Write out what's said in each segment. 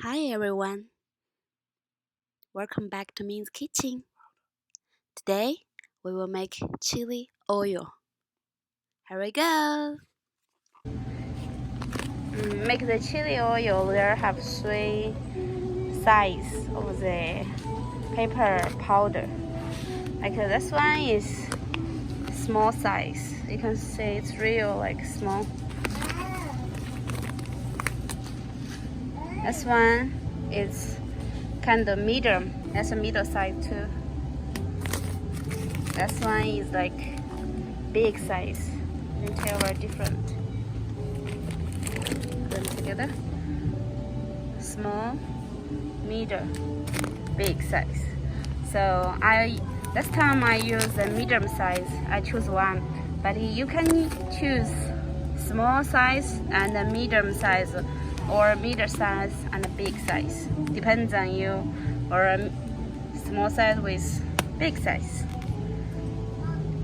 Hi everyone, welcome back to Min's Kitchen. Today we will make chili oil. Here we go. Make the chili oil. There have three sizes of the pepper powder. Like this one is small size. You can see it's real like small. This one is kind of medium. That's a middle size too. This one is like big size. You can tell we're different. Put them together. Small, medium, big size. So this time I use a medium size. I choose one, but you can choose small size and a medium size, or middle size and a big size. Depends on you, or a small size with big size.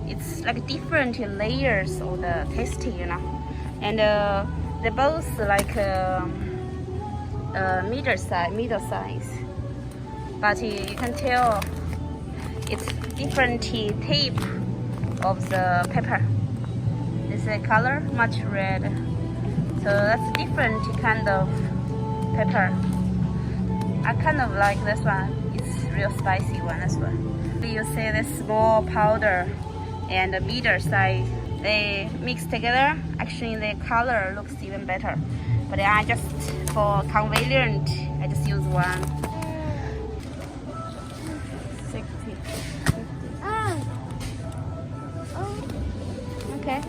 It's like different layers of the tasty, and they're both like middle size, but you can tell it's different type of the pepper. This color much red, so that's different kind of pepper. I kind of like this one. It's real spicy one. This one. You see this small powder and the middle size, they mix together. Actually the color looks even better, but I just, for convenient, I just use one. 60, 50. Okay.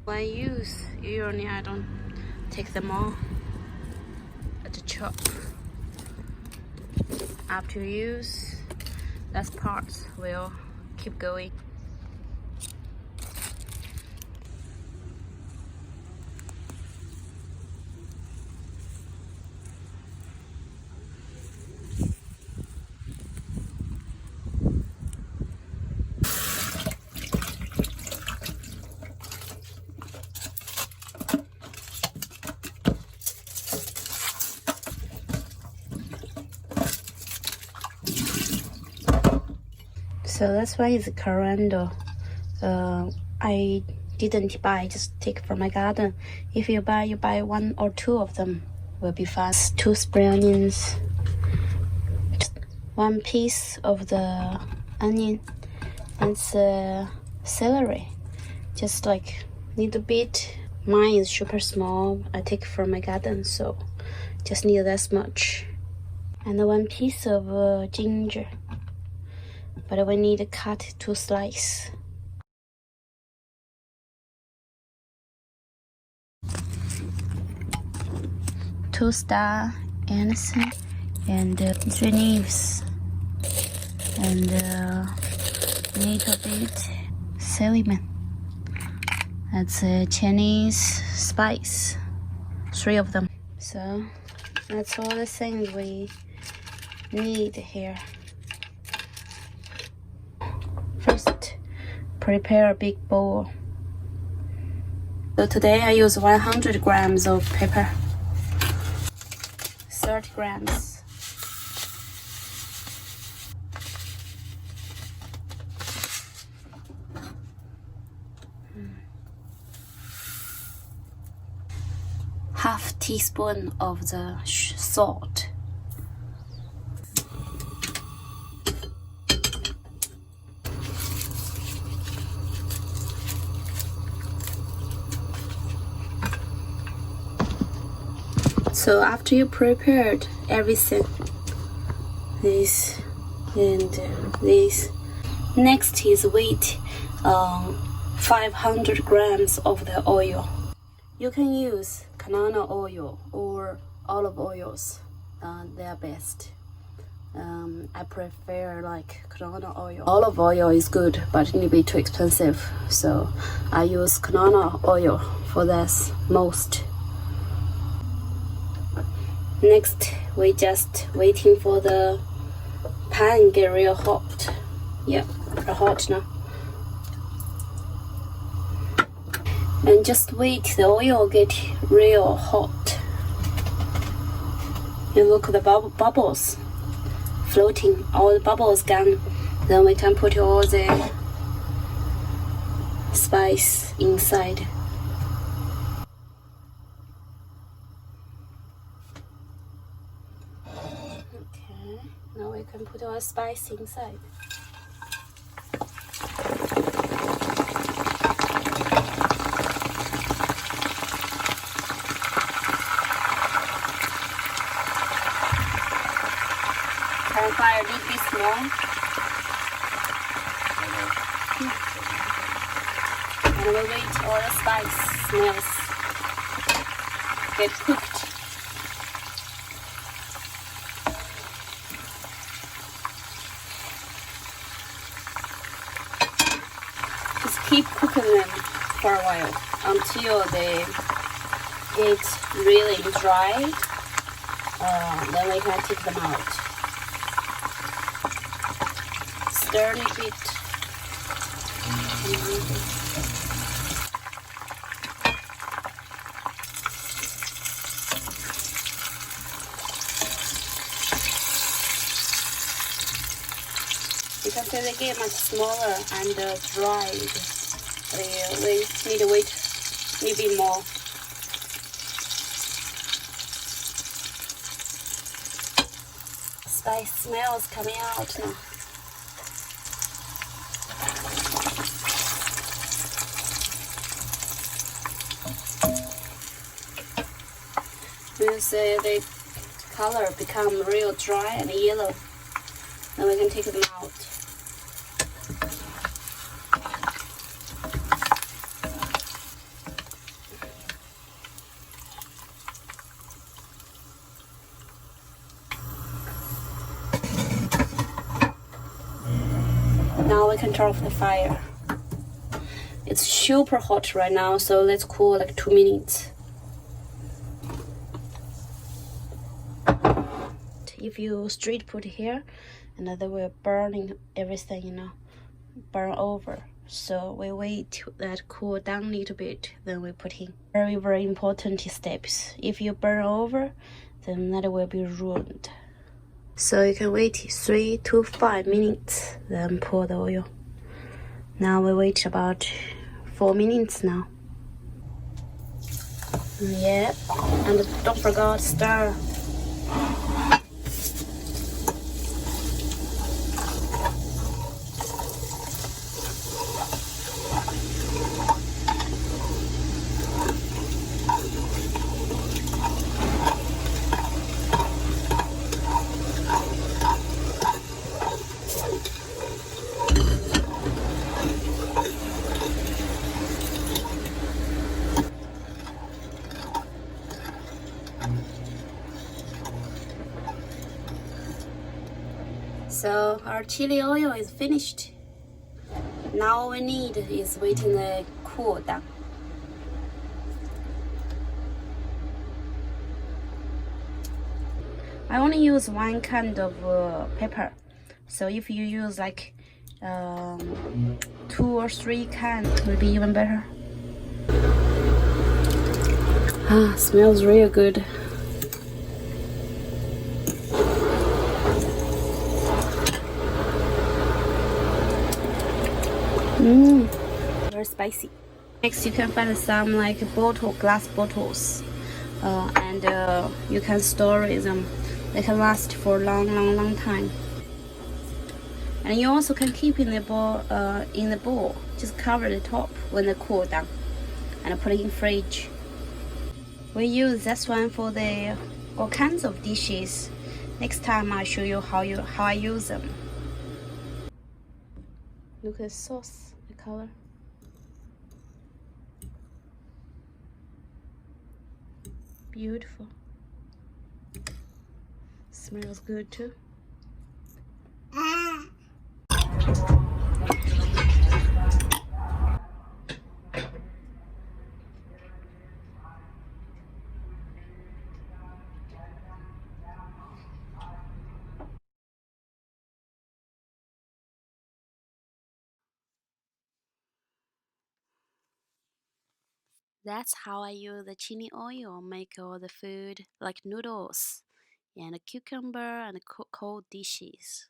When I use, usually I don't take them all at the chop. After use, that part will keep going. So that's why it's coriander. I didn't buy, just take from my garden. If you buy one or two of them, will be fine. 2 spring onions, 1 piece of the onion, and celery, just like little bit. Mine is super small. I take from my garden, so just need that much. And 1 piece of ginger. But we need to cut 2 slices. Two star anise and 3 leaves, and little bit cinnamon. That's a Chinese spice, 3 of them. So that's all the things we need here. First, prepare a big bowl. So today I use 100 grams of pepper, 30 grams. Half teaspoon of the salt. So after you prepared everything, this and this, next is wait 500 grams of the oil. You can use canola oil or olive oils, they are best. I prefer like canola oil. Olive oil is good, but it need to be too expensive, so I use canola oil for this most. Next, we just waiting for the pan get real hot. Yep, hot now. And just wait the oil get real hot. You look at the bubbles floating, all the bubbles gone. Then we can put all the spice inside. Okay, now we can put all the spice inside. Can fire a little bit small. And we wait all the spice smells get cooked. Just keep cooking them for a while until they get really dry. Then we can take them out. Stir a little bit. You can see they get much smaller and dried. We need to wait a little bit more. Spice smells coming out now. When the color become real dry and yellow, then we can take them out. Now we can turn off the fire. It's super hot right now, so let's cool like 2 minutes. If you straight put here, and they will burning everything, burn over. So we wait that cool down a little bit, then we put in. Very, very important steps. If you burn over, then that will be ruined. So you can wait 3 to 5 minutes, then pour the oil. Now we wait about 4 minutes now. Yeah, and don't forget stir. So our chili oil is finished. Now all we need is waiting the cool down. I only use one kind of pepper. So if you use like 2 or 3 cans, it will be even better. Ah, smells real good. Very spicy. Next, you can find some like glass bottles, and you can store them. They can last for a long time. And you also can keep in the bowl. Just cover the top when they cool down, and put it in fridge. We use this one for all kinds of dishes. Next time I'll show you how I use them. Look at the sauce, the color. Beautiful. Smells good too. That's how I use the chili oil, make all the food like noodles and a cucumber and cold dishes.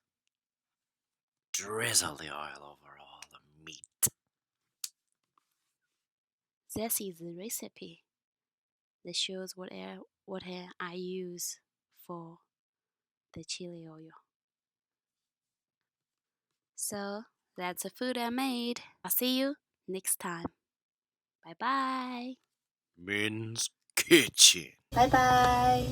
Drizzle the oil over all the meat. This is the recipe. That shows what I use for the chili oil. So that's the food I made. I'll see you next time. Bye bye. Min's Kitchen. Bye bye.